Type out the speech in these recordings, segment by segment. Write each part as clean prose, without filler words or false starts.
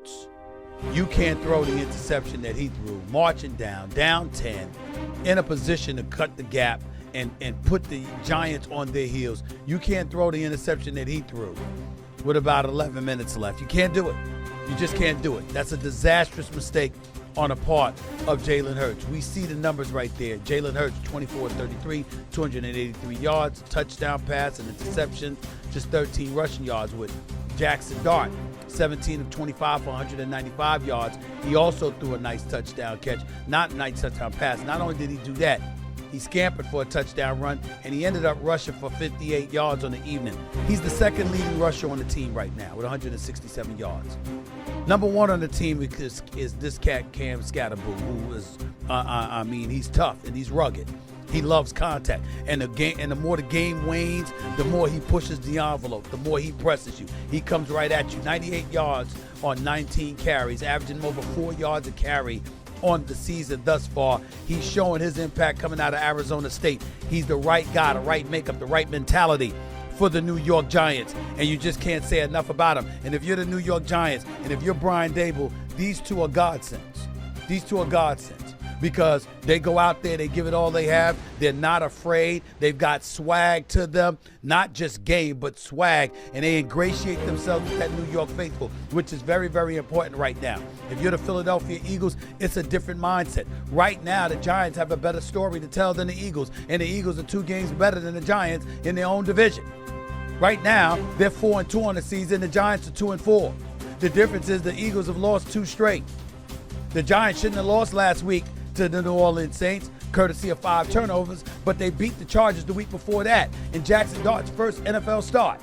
Hurts, you can't throw the interception that he threw, marching down 10, in a position to cut the gap and put the Giants on their heels. You can't throw the interception that he threw with about 11 minutes left. You can't do it. You just can't do it. That's a disastrous mistake on a part of Jalen Hurts. We see the numbers right there. Jalen Hurts, 24-33, 283 yards, touchdown pass, and interception, just 13 rushing yards with Jaxson Dart, 17 of 25 for 195 yards. He also threw a nice touchdown catch, not a nice touchdown pass. Not only did he do that, he scampered for a touchdown run, and he ended up rushing for 58 yards on the evening. He's the second leading rusher on the team right now with 167 yards. Number one on the team is this cat, Cam Scatterboo, who is, he's tough and he's rugged. He loves contact, and the more the game wanes, the more he pushes the envelope, the more he presses you. He comes right at you. 98 yards on 19 carries, averaging over 4 yards a carry on the season thus far. He's showing his impact coming out of Arizona State. He's the right guy, the right makeup, the right mentality for the New York Giants, and you just can't say enough about him. And if you're the New York Giants, and if you're Brian Dable, these two are godsends. These two are godsends because they go out there, they give it all they have. They're not afraid. They've got swag to them, not just game, but swag, and they ingratiate themselves with that New York faithful, which is very, very important right now. If you're the Philadelphia Eagles, it's a different mindset. Right now, the Giants have a better story to tell than the Eagles, and the Eagles are 2 games better than the Giants in their own division. Right now, they're 4-2 on the season. The Giants are 2-4. The difference is the Eagles have lost 2 straight. The Giants shouldn't have lost last week to the New Orleans Saints, courtesy of 5 turnovers, but they beat the Chargers the week before that in Jaxson Dart's first NFL start.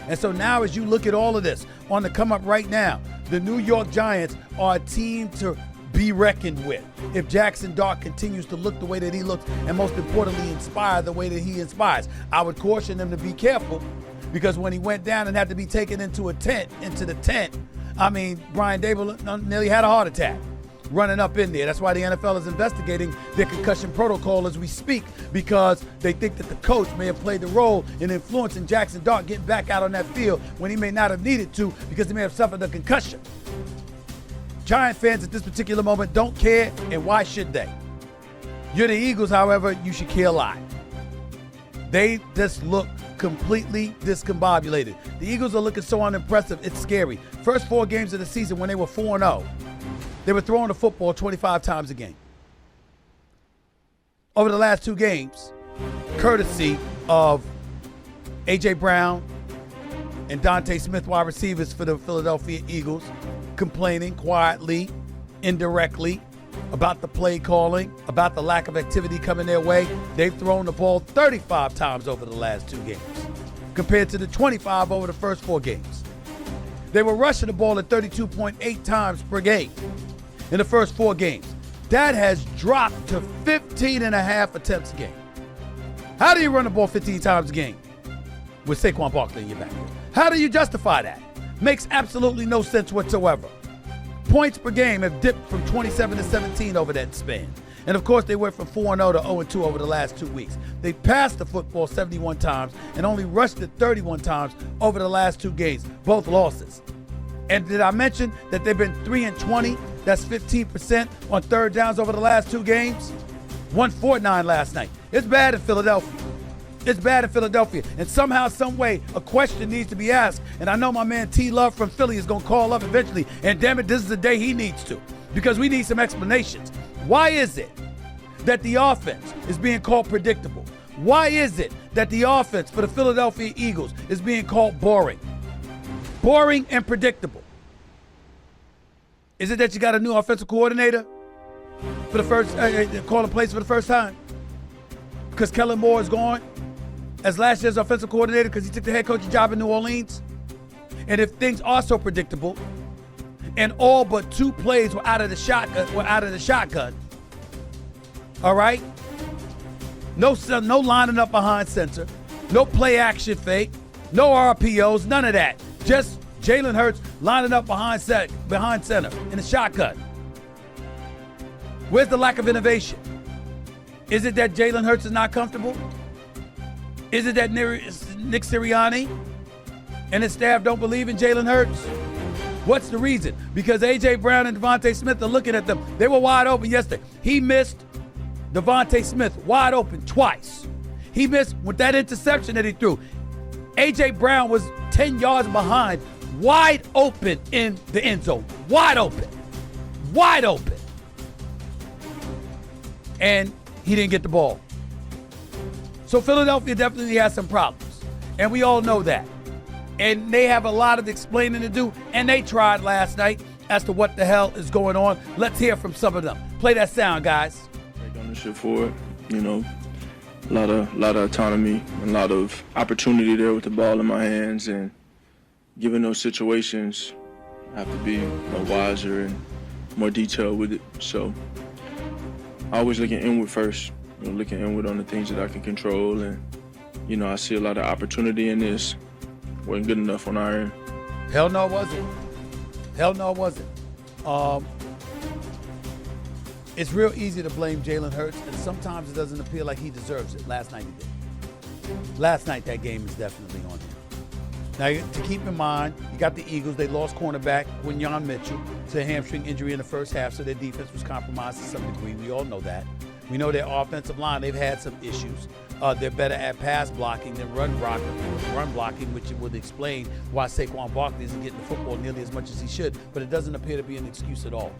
And so now as you look at all of this on the come up right now, the New York Giants are a team to be reckoned with. If Jaxson Dart continues to look the way that he looks, and most importantly, inspire the way that he inspires, I would caution them to be careful, because when he went down and had to be taken into the tent, Brian Dable nearly had a heart attack running up in there. That's why the NFL is investigating their concussion protocol as we speak, because they think that the coach may have played the role in influencing Jaxson Dart getting back out on that field when he may not have needed to, because he may have suffered a concussion. Giant fans at this particular moment don't care, and why should they? You're the Eagles, however, you should care a lot. They just look completely discombobulated. The Eagles are looking so unimpressive, it's scary. First 4 games of the season when they were 4-0, they were throwing the football 25 times a game. Over the last 2 games, courtesy of A.J. Brown and Dante Smith, wide receivers for the Philadelphia Eagles, complaining quietly, indirectly, about the play calling, about the lack of activity coming their way. They've thrown the ball 35 times over the last 2 games, compared to the 25 over the first 4 games. They were rushing the ball at 32.8 times per game in the first 4 games. That has dropped to 15.5 attempts a game. How do you run the ball 15 times a game with Saquon Barkley in your backfield? How do you justify that? Makes absolutely no sense whatsoever. Points per game have dipped from 27 to 17 over that span. And of course, they went from 4-0 to 0-2 over the last 2 weeks. They passed the football 71 times and only rushed it 31 times over the last 2 games, both losses. And did I mention that they've been 3-20? That's 15% on third downs over the last 2 games. 149 last night. It's bad in Philadelphia. It's bad in Philadelphia. And somehow, some way, a question needs to be asked. And I know my man T Love from Philly is going to call up eventually. And damn it, this is the day he needs to, because we need some explanations. Why is it that the offense is being called predictable? Why is it that the offense for the Philadelphia Eagles is being called boring? Boring and predictable. Is it that you got a new offensive coordinator for the first, calling plays for the first time? Because Kellen Moore is gone as last year's offensive coordinator because he took the head coaching job in New Orleans? And if things are so predictable, and all but 2 plays were out of the shotgun, all right? No lining up behind center, no play action fake, no RPOs, none of that. Just Jalen Hurts lining up behind center in the shotgun. Where's the lack of innovation? Is it that Jalen Hurts is not comfortable? Is it that Nick Sirianni and his staff don't believe in Jalen Hurts? What's the reason? Because A.J. Brown and Devontae Smith are looking at them. They were wide open yesterday. He missed Devontae Smith wide open twice. He missed with that interception that he threw. A.J. Brown was 10 yards behind, wide open in the end zone. Wide open. Wide open. And he didn't get the ball. So Philadelphia definitely has some problems. And we all know that. And they have a lot of explaining to do. And they tried last night as to what the hell is going on. Let's hear from some of them. Play that sound, guys. Take ownership for it. You know, a lot of autonomy, a lot of opportunity there with the ball in my hands. And given those situations, I have to be wiser and more detailed with it. So always looking inward first, looking inward on the things that I can control. And, I see a lot of opportunity in this. Wasn't good enough on our end. Hell no, it wasn't. Hell no, it wasn't. It's real easy to blame Jalen Hurts, and sometimes it doesn't appear like he deserves it. Last night he did. Last night that game is definitely on him. Now, to keep in mind, you got the Eagles. They lost cornerback Quinyon Mitchell to a hamstring injury in the first half, so their defense was compromised to some degree. We all know that. We know their offensive line, they've had some issues. They're better at pass blocking than run blocking, which would explain why Saquon Barkley isn't getting the football nearly as much as he should, but it doesn't appear to be an excuse at all.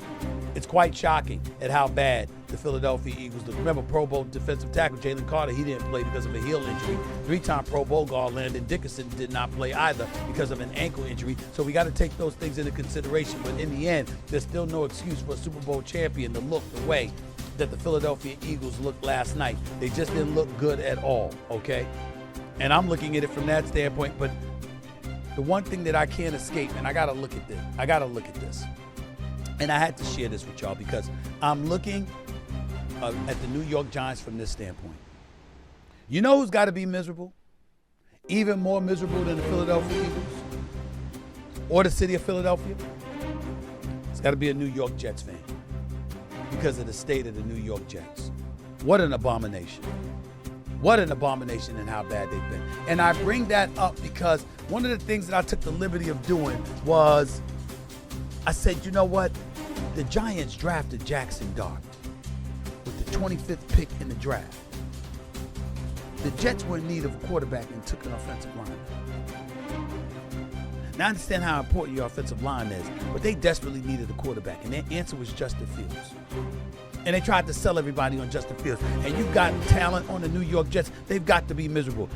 It's quite shocking at how bad the Philadelphia Eagles look. Remember, Pro Bowl defensive tackle Jalen Carter, he didn't play because of a heel injury. 3-time Pro Bowl guard Landon Dickerson did not play either because of an ankle injury. So we got to take those things into consideration. But in the end, there's still no excuse for a Super Bowl champion to look the way that the Philadelphia Eagles looked last night. They just didn't look good at all, okay? And I'm looking at it from that standpoint, but the one thing that I can't escape, and I got to look at this. And I had to share this with y'all because I'm looking at the New York Giants from this standpoint. You know who's got to be miserable? Even more miserable than the Philadelphia Eagles or the city of Philadelphia? It's got to be a New York Jets fan because of the state of the New York Jets. What an abomination. What an abomination and how bad they've been. And I bring that up because one of the things that I took the liberty of doing was I said, you know what? The Giants drafted Jaxson Dart with the 25th pick in the draft. The Jets were in need of a quarterback and took an offensive lineman. Now I understand how important your offensive line is, but they desperately needed a quarterback, and their answer was Justin Fields. And they tried to sell everybody on Justin Fields. And you've got talent on the New York Jets. They've got to be miserable.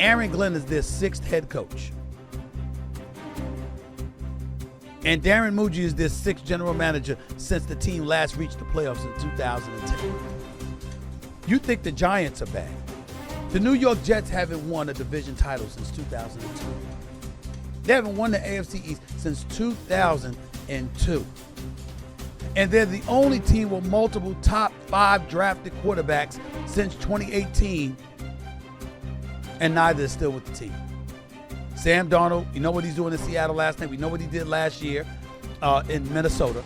Aaron Glenn is their 6th head coach. And Darren Muji is their 6th general manager since the team last reached the playoffs in 2010. You think the Giants are bad. The New York Jets haven't won a division title since 2002. They haven't won the AFC East since 2002. And they're the only team with multiple top 5 drafted quarterbacks since 2018, and neither is still with the team. Sam Darnold, you know what he's doing in Seattle last night. We know what he did last year in Minnesota.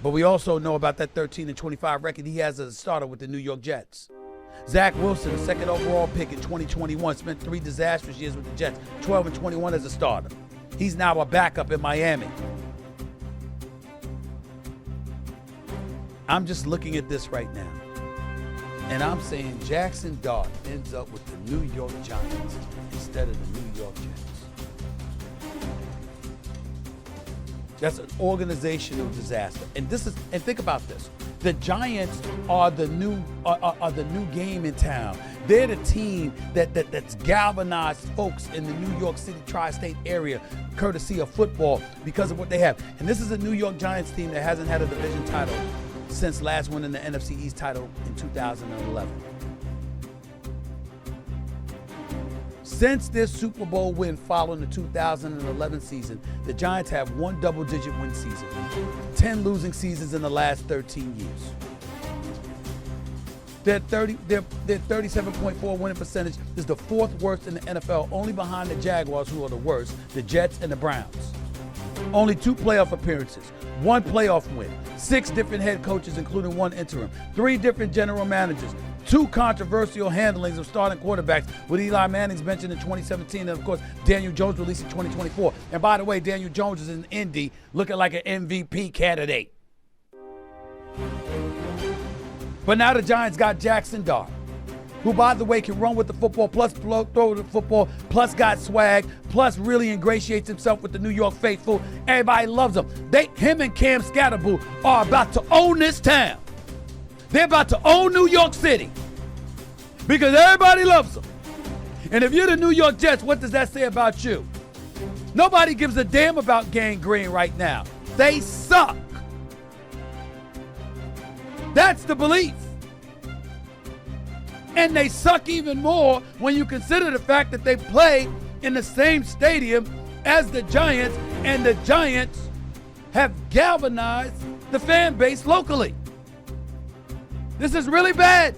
But we also know about that 13-25 record he has as a starter with the New York Jets. Zach Wilson, the 2nd overall pick in 2021, spent 3 disastrous years with the Jets, 12-21 as a starter. He's now a backup in Miami. I'm just looking at this right now, and I'm saying Jaxson Dart ends up with the New York Giants instead of the New York Jets. That's an organizational disaster. And think about this. The Giants are the new game in town. They're the team that's galvanized folks in the New York City tri-state area, courtesy of football, because of what they have. And this is a New York Giants team that hasn't had a division title since last winning the NFC East title in 2011. Since this Super Bowl win following the 2011 season, the Giants have 1 double-digit win season, 10 losing seasons in the last 13 years. Their 37.4 winning percentage is the 4th worst in the NFL, only behind the Jaguars, who are the worst, the Jets, and the Browns. Only 2 playoff appearances, 1 playoff win, 6 different head coaches, including 1 interim, 3 different general managers, 2 controversial handlings of starting quarterbacks, with Eli Manning's mentioned in 2017, and of course, Daniel Jones released in 2024. And by the way, Daniel Jones is in Indy looking like an MVP candidate. But now the Giants got Jaxson Dart, who, by the way, can run with the football, plus throw the football, plus got swag, plus really ingratiates himself with the New York faithful. Everybody loves him. Him and Cam Scatterboo are about to own this town. They're about to own New York City because everybody loves them. And if you're the New York Jets, what does that say about you? Nobody gives a damn about Gang Green right now. They suck. That's the belief. And they suck even more when you consider the fact that they play in the same stadium as the Giants, and the Giants have galvanized the fan base locally. This is really bad.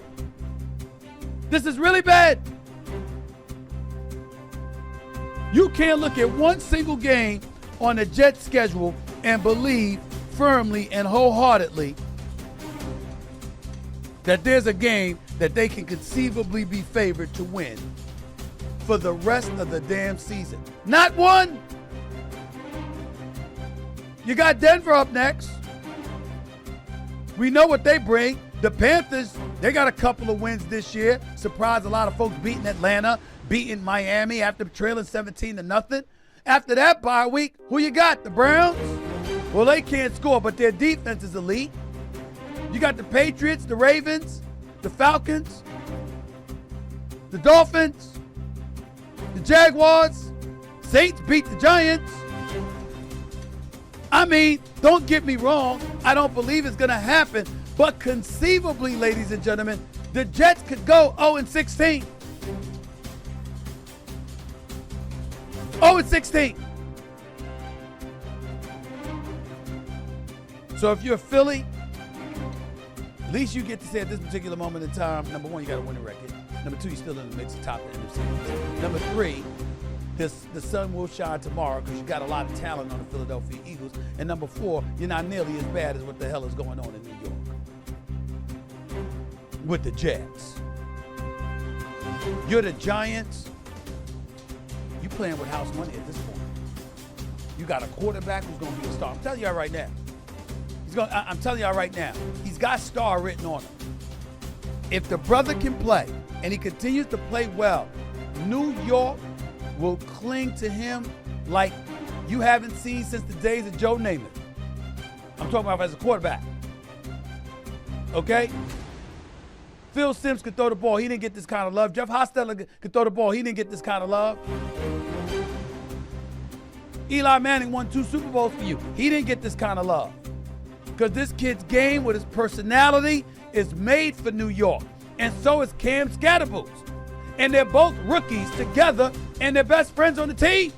This is really bad. You can't look at one single game on the Jets schedule and believe firmly and wholeheartedly that there's a game that they can conceivably be favored to win for the rest of the damn season. Not one. You got Denver up next. We know what they bring. The Panthers, they got a couple of wins this year. Surprised a lot of folks, beating Atlanta, beating Miami after trailing 17-0. After that bye week, who you got? The Browns? Well, they can't score, but their defense is elite. You got the Patriots, the Ravens, the Falcons, the Dolphins, the Jaguars. Saints beat the Giants. I mean, don't get me wrong. I don't believe it's going to happen. But conceivably, ladies and gentlemen, the Jets could go 0-16. 0-16. So if you're Philly, at least you get to say at this particular moment in time, number one, you got to win a record. Number two, you're still in the mix of top of the NFC. Number three, the sun will shine tomorrow because you got a lot of talent on the Philadelphia Eagles. And number four, you're not nearly as bad as what the hell is going on in New York with the Jets. You're the Giants. You playing with house money at this point. You got a quarterback who's going to be a star. I'm telling y'all right now. I'm telling y'all right now, he's got star written on him. If the brother can play and he continues to play well, New York will cling to him like you haven't seen since the days of Joe Namath. I'm talking about as a quarterback. Okay? Phil Simms could throw the ball. He didn't get this kind of love. Jeff Hostetler could throw the ball. He didn't get this kind of love. Eli Manning won 2 Super Bowls for you. He didn't get this kind of love. Because this kid's game with his personality is made for New York. And so is Cam Scatterboo's. And they're both rookies together, and they're best friends on the team.